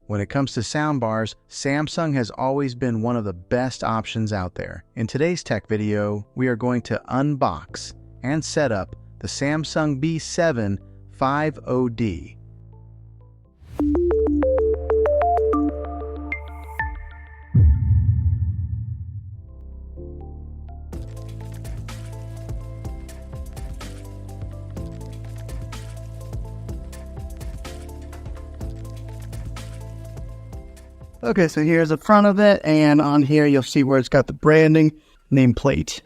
When it comes to soundbars, Samsung has always been one of the best options out there. In today's tech video, we are going to unbox and set up the Samsung B750D. Okay, so here's the front of it, and on here you'll see where it's got the branding nameplate.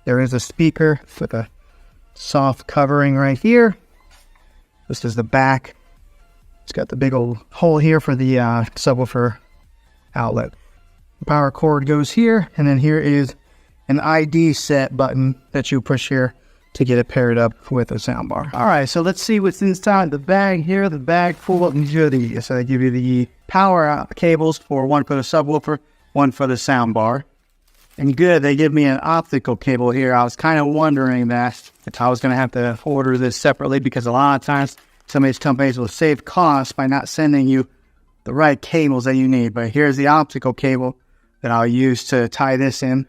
There is a speaker with a soft covering right here. This is the back. It's got the big old hole here for the subwoofer outlet. The power cord goes here, and then here is an ID set button that you push here to get it paired up with a soundbar. All right, so let's see what's inside the bag here. The bag full of goodies. So they give you the power cables for one for the subwoofer, one for the soundbar. And good, they give me an optical cable here. I was kind of wondering that if I was going to have to order this separately, because a lot of times some of these companies will save costs by not sending you the right cables that you need. But here's the optical cable that I'll use to tie this in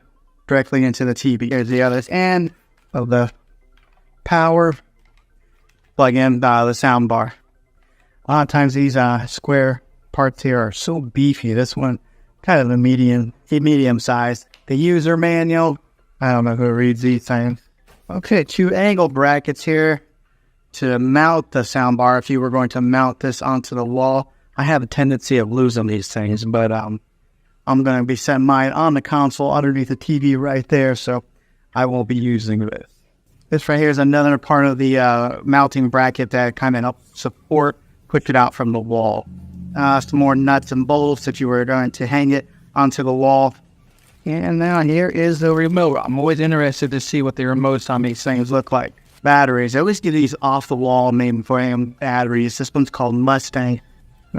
directly into the TV. Here's the other end of the power plug in the soundbar. A lot of times these square parts here are so beefy. This one kind of the medium size. The user manual, I don't know who reads these things. Okay, 2 angle brackets here to mount the soundbar if you were going to mount this onto the wall. I have a tendency of losing these things, but I'm going to be setting mine on the console underneath the TV right there, so I won't be using this. This right here is another part of the mounting bracket that kind of helps support, push it out from the wall. Some more nuts and bolts if you were going to hang it onto the wall. And now here is the remote. I'm always interested to see what the remotes on these things look like. Batteries. I always get these off the wall mainframe batteries. This one's called Mustang.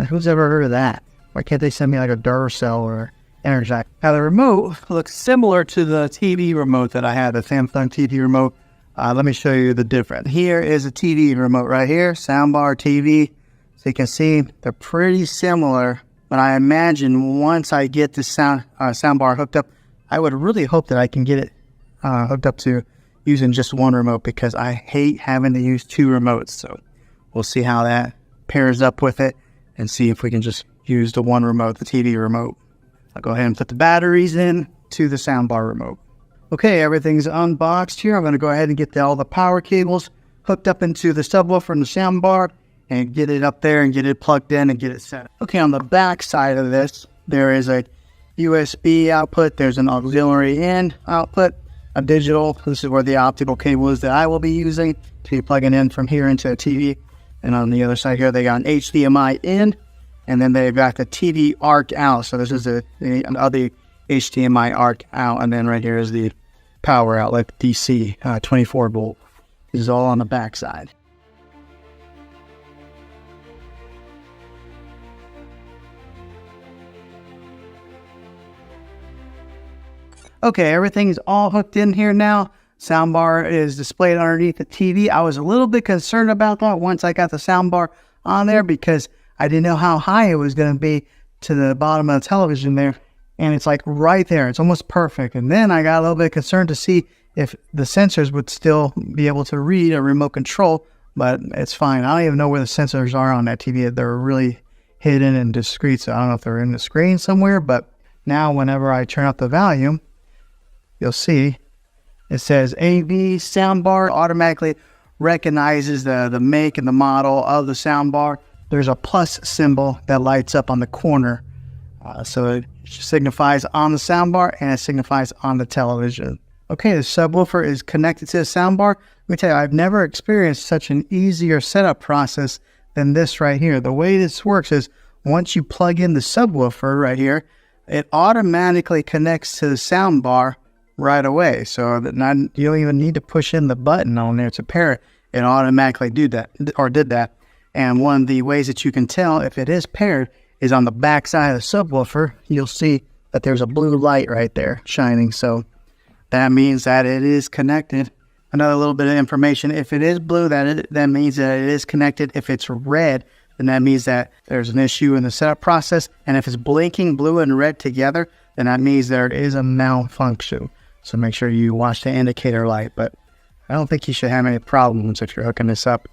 Who's ever heard of that? Why can't they send me like a Duracell or Energize? Now the remote looks similar to the TV remote that I had, the Samsung TV remote. Let me show you the difference. Here is a TV remote right here, soundbar TV. So you can see they're pretty similar, but I imagine once I get the soundbar hooked up, I would really hope that I can get it hooked up to using just one remote, because I hate having to use 2 remotes. So we'll see how that pairs up with it and see if we can just use the one remote, the TV remote. I'll go ahead and put the batteries in to the soundbar remote. Okay, everything's unboxed here. I'm going to go ahead and get all the power cables hooked up into the subwoofer and the soundbar and get it up there and get it plugged in and get it set. Okay, on the back side of this, there is a USB output. There's an auxiliary in output, a digital. This is where the optical cable is that I will be using to be plugging in from here into a TV. And on the other side here, they got an HDMI in, and then they've got the TV arc out. So this is the other HDMI arc out, and then right here is the power outlet, DC, 24 volt. This is all on the back side. Okay, everything's all hooked in here now. Soundbar is displayed underneath the TV. I was a little bit concerned about that once I got the soundbar on there, because I didn't know how high it was going to be to the bottom of the television there. And it's like right there. It's almost perfect. And then I got a little bit concerned to see if the sensors would still be able to read a remote control, but it's fine. I don't even know where the sensors are on that TV. They're really hidden and discreet, so I don't know if they're in the screen somewhere. But now whenever I turn up the volume, you'll see it says AV soundbar. Automatically recognizes the make and the model of the soundbar. There's a plus symbol that lights up on the corner. So it signifies on the soundbar and it signifies on the television. Okay, the subwoofer is connected to the soundbar. Let me tell you, I've never experienced such an easier setup process than this right here. The way this works is once you plug in the subwoofer right here, it automatically connects to the soundbar right away. So that you don't even need to push in the button on there to pair it. It automatically did that. And one of the ways that you can tell if it is paired is on the back side of the subwoofer. You'll see that there's a blue light right there shining. So that means that it is connected. Another little bit of information: if it is blue, that means that it is connected. If it's red, then that means that there's an issue in the setup process. And if it's blinking blue and red together, then that means there is a malfunction. So make sure you watch the indicator light. But I don't think you should have any problems if you're hooking this up.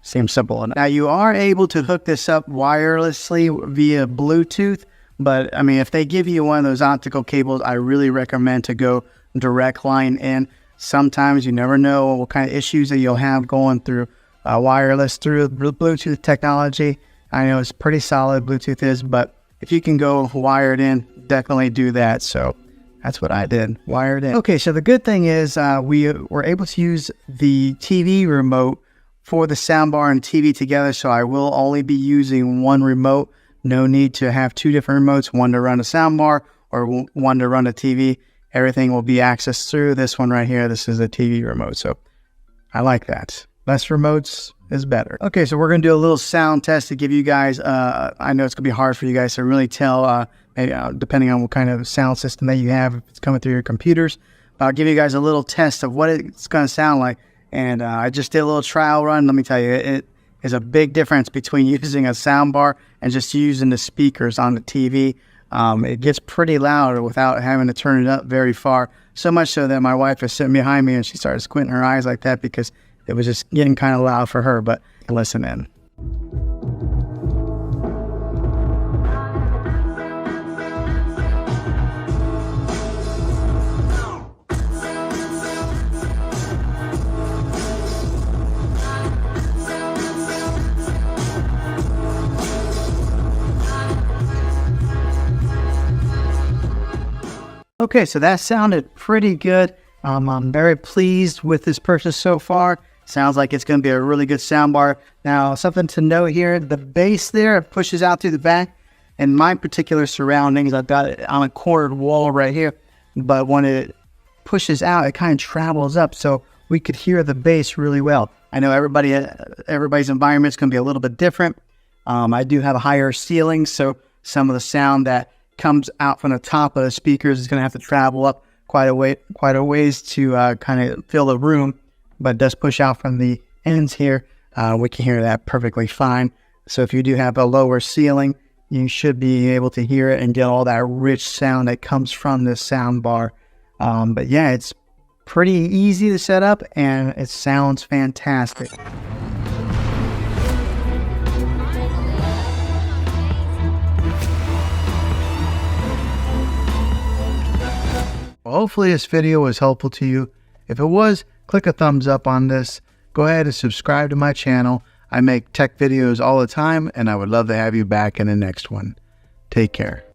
Seems simple enough. Now you are able to hook this up wirelessly via Bluetooth, but I mean, if they give you one of those optical cables, I really recommend to go direct line in. Sometimes you never know what kind of issues that you'll have going through wireless through Bluetooth technology. I know it's pretty solid, Bluetooth is, but if you can go wired in, definitely do that. So that's what I did, wired in. Okay, so the good thing is we were able to use the TV remote for the soundbar and TV together, so I will only be using one remote. No need to have two different remotes, one to run a soundbar or one to run a TV. Everything will be accessed through this one right here. This is a TV remote, so I like that. Less remotes is better. Okay, so we're going to do a little sound test to give you guys, I know it's going to be hard for you guys to really tell, maybe, depending on what kind of sound system that you have, if it's coming through your computers. I'll give you guys a little test of what it's going to sound like. And I just did a little trial run. Let me tell you, it is a big difference between using a soundbar and just using the speakers on the TV. It gets pretty loud without having to turn it up very far. So much so that my wife is sitting behind me and she started squinting her eyes like that because it was just getting kind of loud for her. But listen in. Okay, so that sounded pretty good. I'm very pleased with this purchase so far. Sounds like it's going to be a really good soundbar. Now, something to note here, the bass there pushes out through the back. In my particular surroundings, I've got it on a cornered wall right here. But when it pushes out, it kind of travels up, so we could hear the bass really well. I know everybody's environment is going to be a little bit different. I do have a higher ceiling, so some of the sound that comes out from the top of the speakers is going to have to travel up quite a ways to kind of fill the room, but it does push out from the ends here. We can hear that perfectly fine. So if you do have a lower ceiling, you should be able to hear it and get all that rich sound that comes from this sound bar. But yeah, it's pretty easy to set up and it sounds fantastic. Hopefully this video was helpful to you. If it was, click a thumbs up on this. Go ahead and subscribe to my channel. I make tech videos all the time, and I would love to have you back in the next one. Take care.